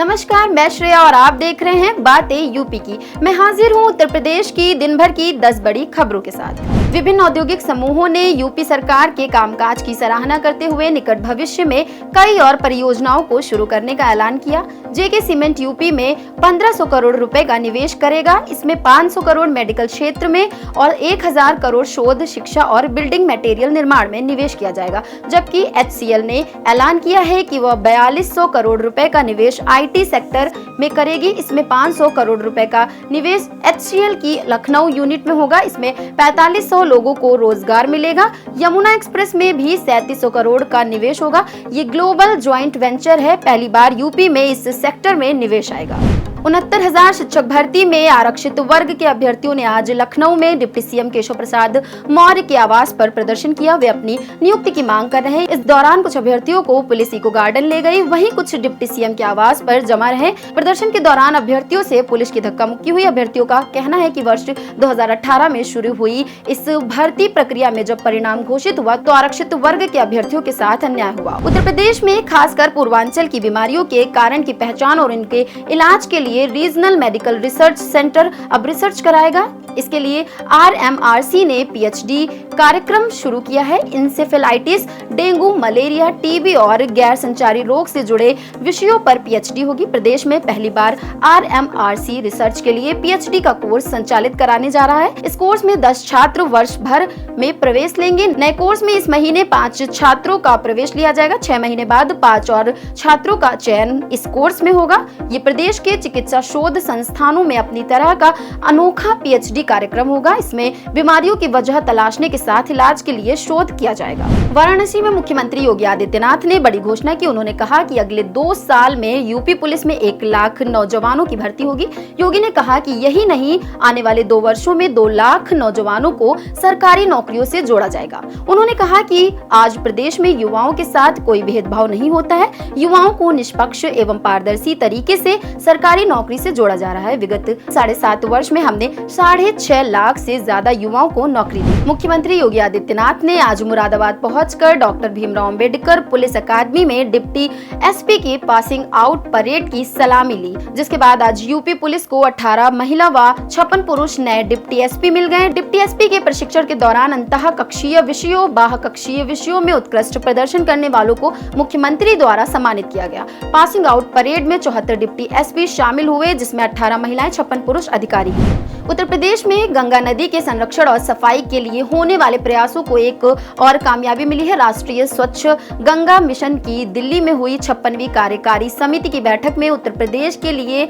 नमस्कार, मैं श्रेया और आप देख रहे हैं बातें यूपी की। मैं हाजिर हूं उत्तर प्रदेश की दिन भर की 10 बड़ी खबरों के साथ। विभिन्न औद्योगिक समूहों ने यूपी सरकार के कामकाज की सराहना करते हुए निकट भविष्य में कई और परियोजनाओं को शुरू करने का ऐलान किया। जेके सीमेंट यूपी में 1500 करोड़ रुपए का निवेश करेगा। इसमें 500 करोड़ मेडिकल क्षेत्र में और 1000 करोड़ शोध, शिक्षा और बिल्डिंग मटेरियल निर्माण में निवेश किया जाएगा। जबकि HCL ने ऐलान किया है कि वह 4200 करोड़ रुपए का निवेश IT सेक्टर में करेगी। इसमें 500 करोड़ रुपए का निवेश HCL की लखनऊ यूनिट में होगा। इसमें 4500 लोगों को रोजगार मिलेगा। यमुना एक्सप्रेस में भी 3700 करोड़ का निवेश होगा। ये ग्लोबल ज्वाइंट वेंचर है। पहली बार यूपी में इस सेक्टर में निवेश आएगा। 69,000 शिक्षक भर्ती में आरक्षित वर्ग के अभ्यर्थियों ने आज लखनऊ में डिप्टी CM केशव प्रसाद मौर्य के आवास पर प्रदर्शन किया। वे अपनी नियुक्ति की मांग कर रहे हैं। इस दौरान कुछ अभ्यर्थियों को पुलिस इको गार्डन ले गई, वहीं कुछ डिप्टी CM के आवास पर जमा रहे। प्रदर्शन के दौरान अभ्यर्थियों से पुलिस की धक्का मुक्की हुई। अभ्यर्थियों का कहना है कि वर्ष 2018 में शुरू हुई इस भर्ती प्रक्रिया में जब परिणाम घोषित हुआ तो आरक्षित वर्ग के अभ्यर्थियों के साथ अन्याय हुआ। उत्तर प्रदेश में खासकर पूर्वांचल की बीमारियों के कारण की पहचान और इनके इलाज के लिए रीजनल मेडिकल रिसर्च सेंटर अब रिसर्च कराएगा। इसके लिए RMRC ने PhD कार्यक्रम शुरू किया है। इंसेफेलाइटिस, डेंगू, मलेरिया, TB और गैर संचारी रोग से जुड़े विषयों पर PhD होगी। प्रदेश में पहली बार RMRC रिसर्च के लिए PhD का कोर्स संचालित कराने जा रहा है। इस कोर्स में 10 छात्र वर्ष भर में प्रवेश लेंगे। नए कोर्स में इस महीने 5 छात्रों का प्रवेश लिया जाएगा। 6 महीने बाद 5 और छात्रों का चयन इस कोर्स में होगा। ये प्रदेश के चिकित्सा शोध संस्थानों में अपनी तरह का अनोखा PhD कार्यक्रम होगा। इसमें बीमारियों की वजह तलाशने के साथ इलाज के लिए शोध किया जाएगा। वाराणसी में मुख्यमंत्री योगी आदित्यनाथ ने बड़ी घोषणा की। उन्होंने कहा कि अगले 2 साल में यूपी पुलिस में 1 लाख नौजवानों की भर्ती होगी। योगी ने कहा कि यही नहीं, आने वाले 2 वर्षों में 2 लाख नौजवानों को सरकारी नौकरियों से जोड़ा जाएगा। उन्होंने कहा कि आज प्रदेश में युवाओं के साथ कोई भेदभाव नहीं होता है। युवाओं को निष्पक्ष एवं पारदर्शी तरीके से सरकारी नौकरी से जोड़ा जा रहा है। विगत 7.5 वर्ष में हमने 6.5 लाख से ज्यादा युवाओं को नौकरी दी। मुख्यमंत्री योगी आदित्यनाथ ने आज मुरादाबाद पहुंचकर डॉक्टर भीमराव अंबेडकर पुलिस अकादमी में डिप्टी SP की पासिंग आउट परेड की सलामी ली, जिसके बाद आज यूपी पुलिस को 18 महिला व 56 पुरुष नए डिप्टी SP मिल गए। डिप्टी SP के प्रशिक्षण के दौरान अंतः कक्षीय विषयों, बाह्य कक्षीय विषयों में उत्कृष्ट प्रदर्शन करने वालों को मुख्यमंत्री द्वारा सम्मानित किया गया। पासिंग आउट परेड में 74 डिप्टी SP शामिल हुए, जिसमें 18 महिलाएं, 56 पुरुष अधिकारी हैं। उत्तर प्रदेश में गंगा नदी के संरक्षण और सफाई के लिए होने वाले प्रयासों को एक और कामयाबी मिली है। राष्ट्रीय स्वच्छ गंगा मिशन की दिल्ली में हुई 56वीं कार्यकारी समिति की बैठक में उत्तर प्रदेश के लिए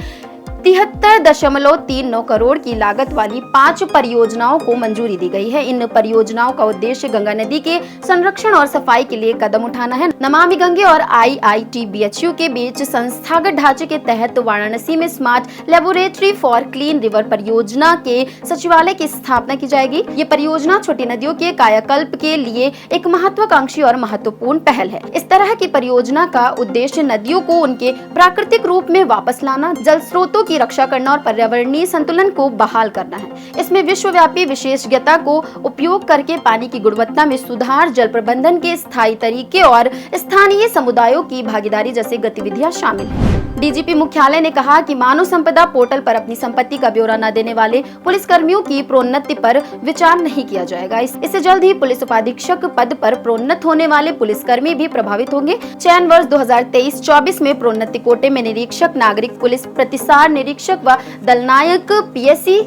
73.39 करोड़ की लागत वाली 5 परियोजनाओं को मंजूरी दी गई है। इन परियोजनाओं का उद्देश्य गंगा नदी के संरक्षण और सफाई के लिए कदम उठाना है। नमामि गंगे और IIT BHU के बीच संस्थागत ढांचे के तहत वाराणसी में smart laboratory for clean river परियोजना के सचिवालय की स्थापना की जाएगी। ये परियोजना छोटी नदियों के कायाकल्प के लिए एक महत्वाकांक्षी और महत्वपूर्ण पहल है। इस तरह की परियोजना का उद्देश्य नदियों को उनके प्राकृतिक रूप में वापस लाना, जल स्रोतों की रक्षा करना और पर्यावरणीय संतुलन को बहाल करना है। इसमें विश्वव्यापी विशेषज्ञता को उपयोग करके पानी की गुणवत्ता में सुधार, जल प्रबंधन के स्थायी तरीके और स्थानीय समुदायों की भागीदारी जैसे गतिविधियां शामिल हैं। DGP मुख्यालय ने कहा कि मानव संपदा पोर्टल पर अपनी संपत्ति का ब्यौरा न देने वाले पुलिसकर्मियों की प्रोन्नति पर विचार नहीं किया जाएगा। इससे जल्द ही पुलिस उपाधीक्षक पद पर प्रोन्नत होने वाले पुलिसकर्मी भी प्रभावित होंगे। चयन वर्ष 2023-24 में प्रोन्नति कोटे में निरीक्षक, नागरिक पुलिस प्रतिसार निरीक्षक व दलनायक PSC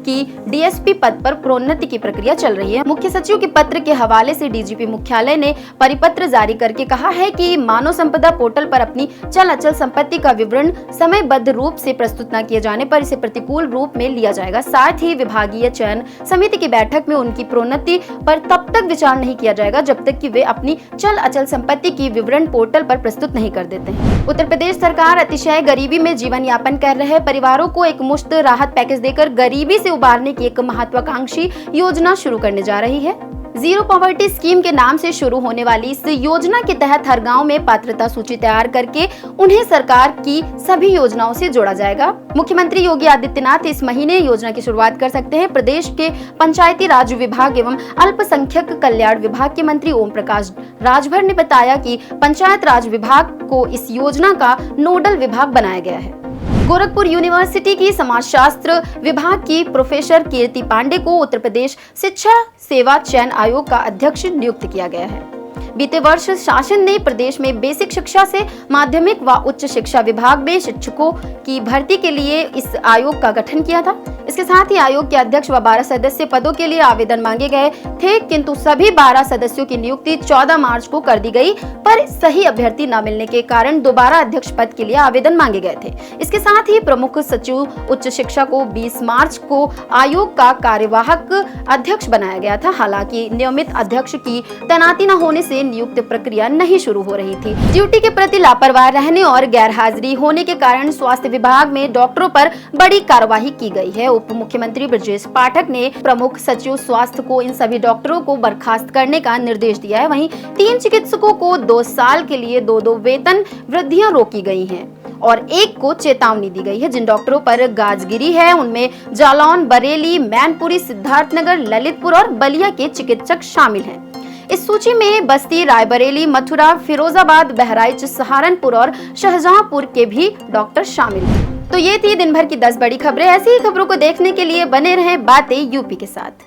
की DSP पद पर प्रोन्नति की प्रक्रिया चल रही है। मुख्य सचिव के पत्र के हवाले से DGP मुख्यालय ने परिपत्र जारी करके कहा है कि मानव संपदा पोर्टल पर अपनी चल अचल संपत्ति का विवरण समयबद्ध रूप से प्रस्तुत न किए जाने पर इसे प्रतिकूल रूप में लिया जाएगा। साथ ही विभागीय चयन समिति की बैठक में उनकी प्रोन्नति पर तब तक विचार नहीं किया जाएगा जब तक कि वे अपनी चल अचल संपत्ति की विवरण पोर्टल पर प्रस्तुत नहीं कर देते हैं। उत्तर प्रदेश सरकार अतिशय गरीबी में जीवन यापन कर रहे परिवारों को एक मुश्त राहत पैकेज देकर गरीबी से उबारने की एक महत्वाकांक्षी योजना शुरू करने जा रही है। जीरो पॉवर्टी स्कीम के नाम से शुरू होने वाली इस योजना के तहत हर गांव में पात्रता सूची तैयार करके उन्हें सरकार की सभी योजनाओं से जोड़ा जाएगा। मुख्यमंत्री योगी आदित्यनाथ इस महीने योजना की शुरुआत कर सकते हैं। प्रदेश के पंचायती राज विभाग एवं अल्पसंख्यक कल्याण विभाग के मंत्री ओम प्रकाश राजभर ने बताया कि पंचायत राज विभाग को इस योजना का नोडल विभाग बनाया गया है। गोरखपुर यूनिवर्सिटी की समाजशास्त्र विभाग की प्रोफेसर कीर्ति पांडे को उत्तर प्रदेश शिक्षा सेवा चयन आयोग का अध्यक्ष नियुक्त किया गया है। बीते वर्ष शासन ने प्रदेश में बेसिक शिक्षा से माध्यमिक व उच्च शिक्षा विभाग में शिक्षकों की भर्ती के लिए इस आयोग का गठन किया था। इसके साथ ही आयोग के अध्यक्ष व 12 सदस्य पदों के लिए आवेदन मांगे गए थे, किंतु सभी 12 सदस्यों की नियुक्ति 14 मार्च को कर दी गई, पर सही अभ्यर्थी न मिलने के कारण दोबारा अध्यक्ष पद के लिए आवेदन मांगे गए थे। इसके साथ ही प्रमुख सचिव उच्च शिक्षा को 20 मार्च को आयोग का कार्यवाहक अध्यक्ष बनाया गया था। हालांकि नियमित अध्यक्ष की तैनाती न होने से नियुक्ति प्रक्रिया नहीं शुरू हो रही थी। ड्यूटी के प्रति लापरवाह रहने और गैरहाजिरी होने के कारण स्वास्थ्य विभाग में डॉक्टरों पर बड़ी कार्रवाई की गई है। उप मुख्यमंत्री ब्रजेश पाठक ने प्रमुख सचिव स्वास्थ्य को इन सभी डॉक्टरों को बर्खास्त करने का निर्देश दिया है। वहीं 3 चिकित्सकों को 2 साल के लिए 2 वेतन वृद्धियां रोकी गई हैं और 1 को चेतावनी दी गई है। जिन डॉक्टरों पर गाजगिरी है उनमें जालौन, बरेली, मैनपुरी, सिद्धार्थनगर, ललितपुर और बलिया के चिकित्सक शामिल हैं। इस सूची में बस्ती, रायबरेली, मथुरा, फिरोजाबाद, बहराइच, सहारनपुर और शाहजहांपुर के भी डॉक्टर शामिल हैं। तो ये थी दिन भर की 10 बड़ी खबरें। ऐसी ही खबरों को देखने के लिए बने रहें बातें यूपी के साथ।